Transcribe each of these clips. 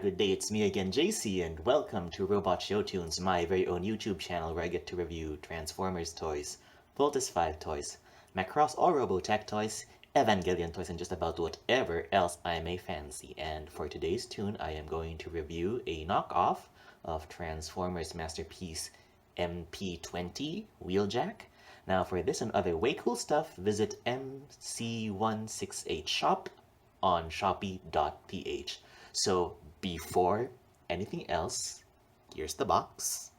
good day, it's me again, Jaycee, and welcome to Robot Show Tunes, my very own YouTube channel where I get to review Transformers toys, Voltus 5 toys, Macross or Robotech toys, Evangelion toys, and just about whatever else I may fancy. And for today's tune, I am going to review a knockoff of Transformers masterpiece MP20 Wheeljack. Now for this and other way cool stuff, visit MC168 Shop on shopee.ph. So before anything else, here's the box,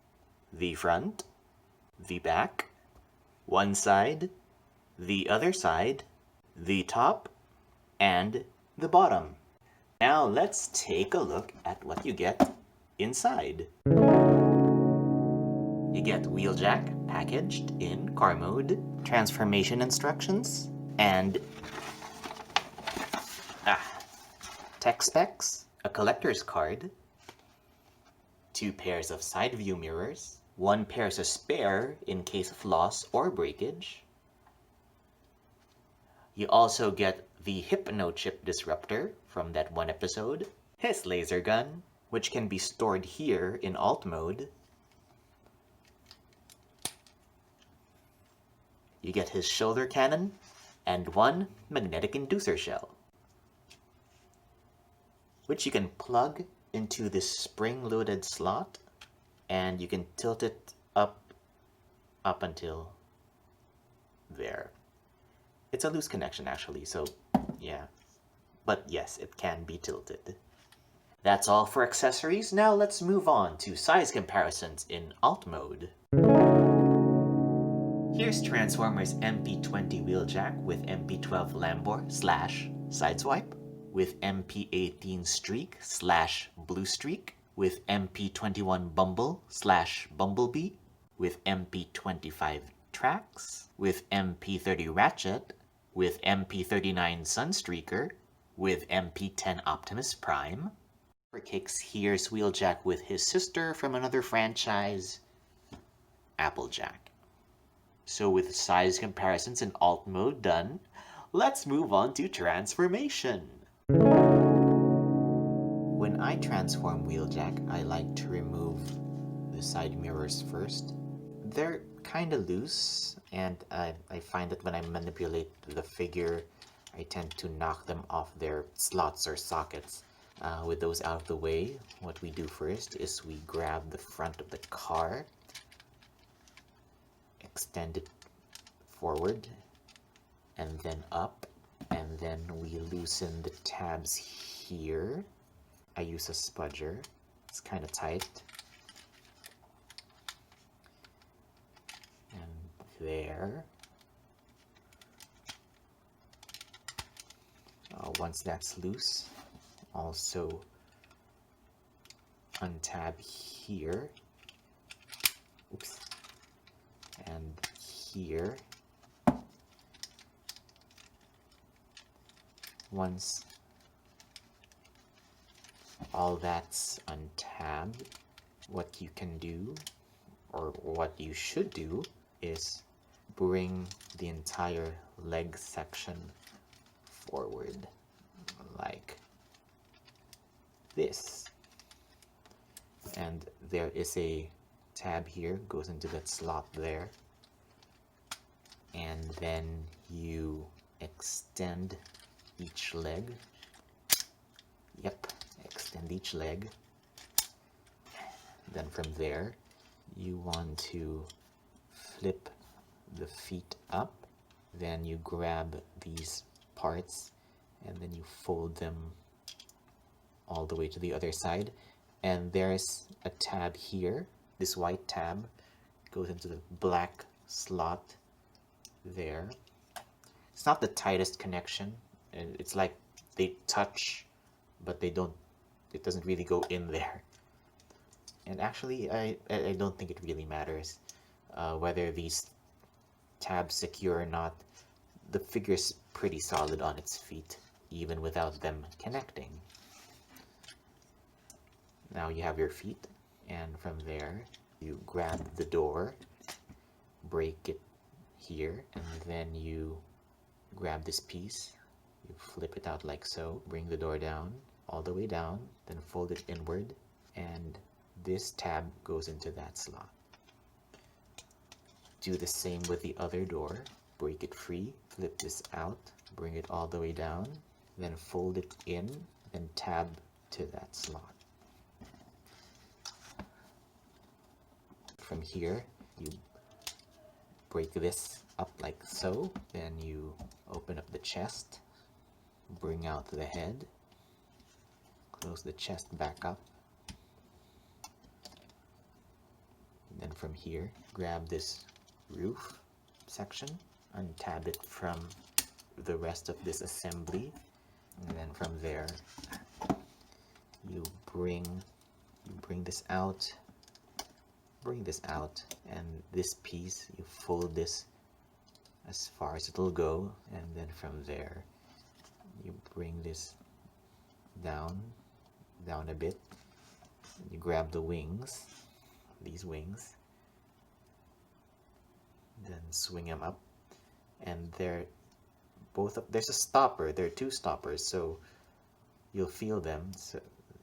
the front, the back, one side, the other side, the top, and the bottom. Now let's take a look at what you get inside. You get Wheeljack packaged in car mode, transformation instructions, and tech specs, a collector's card, 2 pairs of side view mirrors, 1 pair as a spare in case of loss or breakage. You also get the Hypno Chip Disruptor from that one episode, his laser gun, which can be stored here in alt mode. You get his shoulder cannon and 1 magnetic inducer shell, which you can plug into this spring-loaded slot, and you can tilt it up until there. It's a loose connection actually, so yeah. But yes, it can be tilted. That's all for accessories. Now let's move on to size comparisons in alt mode. Here's Transformers MP20 Wheeljack with MP12 Lambor / Sideswipe, with MP18 Streak / Blue Streak, with MP21 Bumble / Bumblebee, with MP25 Trax, with MP30 Ratchet, with MP39 Sunstreaker, with MP10 Optimus Prime. For kicks, here's Wheeljack with his sister from another franchise, Applejack. So with size comparisons in alt mode done, let's move on to transformation. When I transform Wheeljack, I like to remove the side mirrors first. They're kind of loose, and I find that when I manipulate the figure, I tend to knock them off their slots or sockets. With those out of the way, what we do first is we grab the front of the car, extend it forward, and then up, and then we loosen the tabs here. I use a spudger. It's kind of tight. And there. Once that's loose, also untab here. Oops. And here. Once all that's untabbed, what you can do, or what you should do, is bring the entire leg section forward, like this. And there is a tab here, goes into that slot there. And then you extend each leg. Yep, extend each leg. Then from there, you want to flip the feet up. Then you grab these parts and then you fold them all the way to the other side. And there's a tab here. This white tab goes into the black slot there. It's not the tightest connection. It's like they touch, but they don't, it doesn't really go in there. And actually, I don't think it really matters whether these tabs secure or not. The figure's pretty solid on its feet, even without them connecting. Now you have your feet, and from there, you grab the door, break it here, and then you grab this piece, you flip it out like so, bring the door down, all the way down, then fold it inward, and this tab goes into that slot. Do the same with the other door. Break it free, flip this out, bring it all the way down, then fold it in, then tab to that slot. From here, you break this up like so, then you open up the chest, bring out the head, close the chest back up, and then from here, grab this roof section, untab it from the rest of this assembly, and then from there you bring this out, and this piece you fold this as far as it'll go, and then from there you bring this down a bit, you grab the wings, these wings, then swing them up, and there's a stopper. There are two stoppers, so you'll feel them,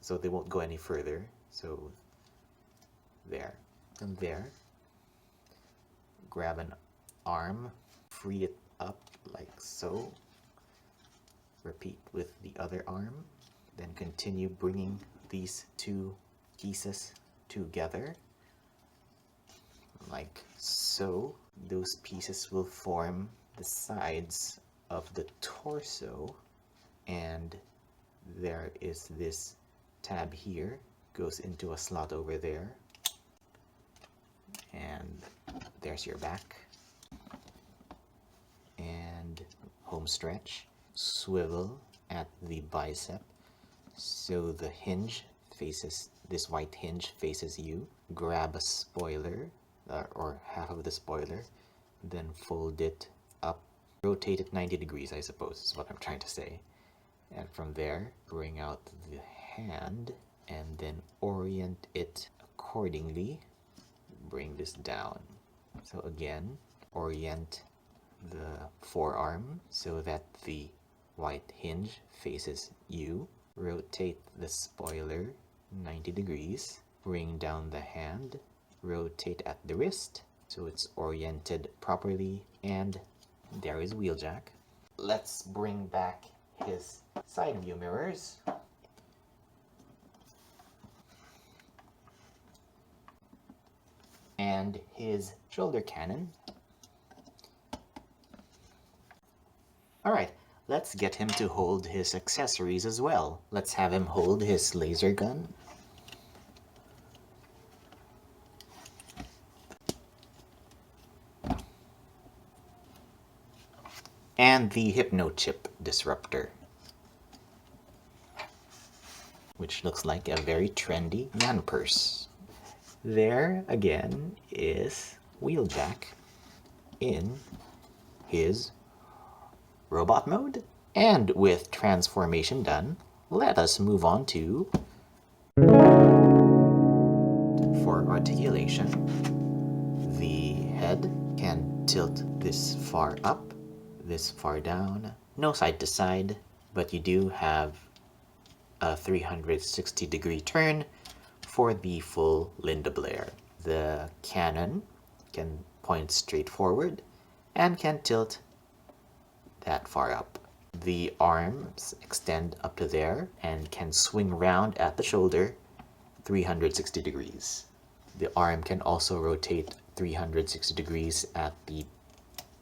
so they won't go any further. So there. From there, grab an arm, free it up like so. Repeat with the other arm, then continue bringing these two pieces together like so. Those pieces will form the sides of the torso, and there is this tab here, goes into a slot over there, and there's your back and home stretch. Swivel at the bicep so the hinge faces, this white hinge faces you. Grab a spoiler or half of the spoiler, then fold it up, rotate it 90 degrees, I suppose is what I'm trying to say. And from there, bring out the hand and then orient it accordingly. Bring this down. So again, orient the forearm so that the white hinge faces you. Rotate the spoiler 90 degrees. Bring down the hand. Rotate at the wrist so it's oriented properly, and there is Wheeljack. Let's bring back his side view mirrors. And his shoulder cannon. Alright, let's get him to hold his accessories as well. Let's have him hold his laser gun. And the Hypno Chip Disruptor, which looks like a very trendy man purse. There again is Wheeljack in his robot mode. And with transformation done, let us move on to, for articulation, the head can tilt this far up, this far down, no side to side, but you do have a 360-degree turn for the full Linda Blair. The cannon can point straight forward and can tilt that far up. The arms extend up to there and can swing round at the shoulder 360 degrees. The arm can also rotate 360 degrees at the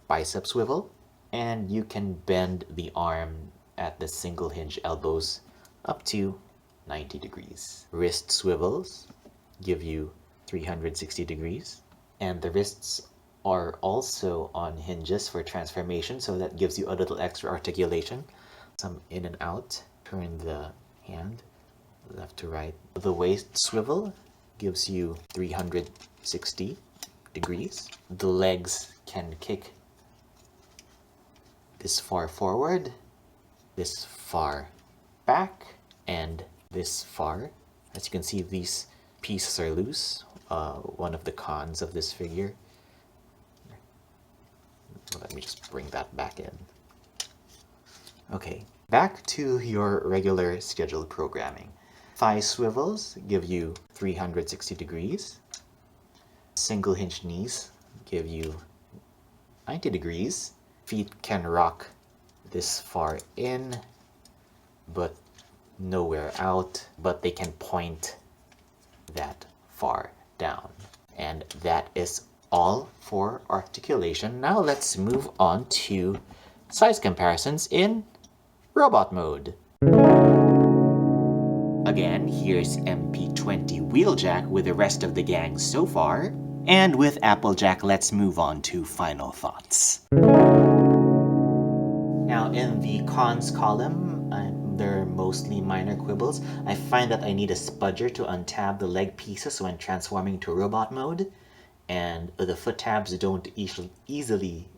bicep swivel, and you can bend the arm at the single hinge elbows up to 90 degrees. Wrist swivels give you 360 degrees, and the wrists are also on hinges for transformation, so that gives you a little extra articulation. Some in and out. Turn the hand left to right. The waist swivel gives you 360 degrees. The legs can kick this far forward, this far back, and this far. As you can see, these pieces are loose. One of the cons of this figure. Let me just bring that back in. Okay, Back to your regular scheduled programming. Thigh swivels give you 360 degrees. Single hinge knees give you 90 degrees. Feet can rock this far in, but nowhere out, but they can point that far down. And that is all for articulation. Now let's move on to size comparisons in robot mode. Again, here's MP20 Wheeljack with the rest of the gang so far. And with Applejack, let's move on to final thoughts. Now in the cons column, they're mostly minor quibbles. I find that I need a spudger to untab the leg pieces when transforming to robot mode, and the foot tabs don't easily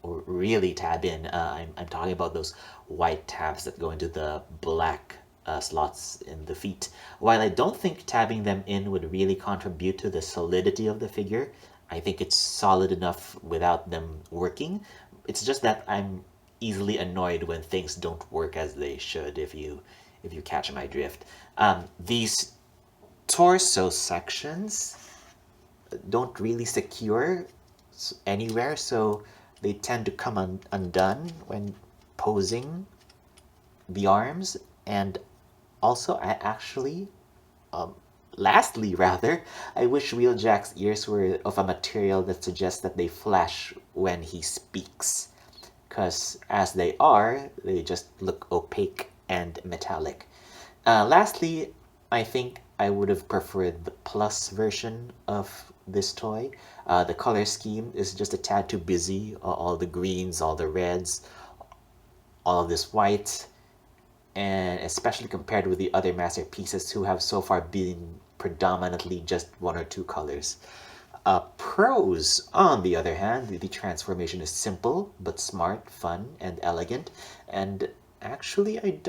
or really tab in. I'm talking about those white tabs that go into the black slots in the feet. While I don't think tabbing them in would really contribute to the solidity of the figure, I think it's solid enough without them working. It's just that I'm easily annoyed when things don't work as they should, if you catch my drift. These torso sections don't really secure anywhere, so they tend to come undone when posing the arms. And also, lastly, I wish Wheeljack's ears were of a material that suggests that they flash when he speaks, because as they are, they just look opaque and metallic. Lastly, I think I would have preferred the plus version of this toy. The color scheme is just a tad too busy. All the greens, all the reds, all of this white, and especially compared with the other masterpieces who have so far been predominantly just one or two colors. Pros, on the other hand, the transformation is simple but smart, fun, and elegant. And actually, I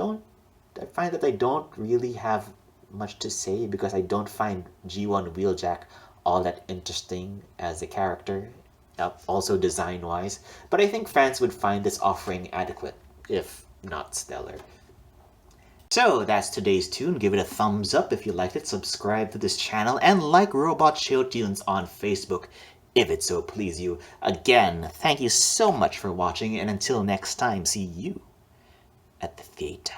find that I don't really have much to say, because I don't find G1 Wheeljack all that interesting as a character, also design-wise. But I think fans would find this offering adequate, if not stellar. So that's today's tune. Give it a thumbs up if you liked it, subscribe to this channel, and like Robot Show Tunes on Facebook if it so please you. Again, thank you so much for watching, and until next time, see you at the theater.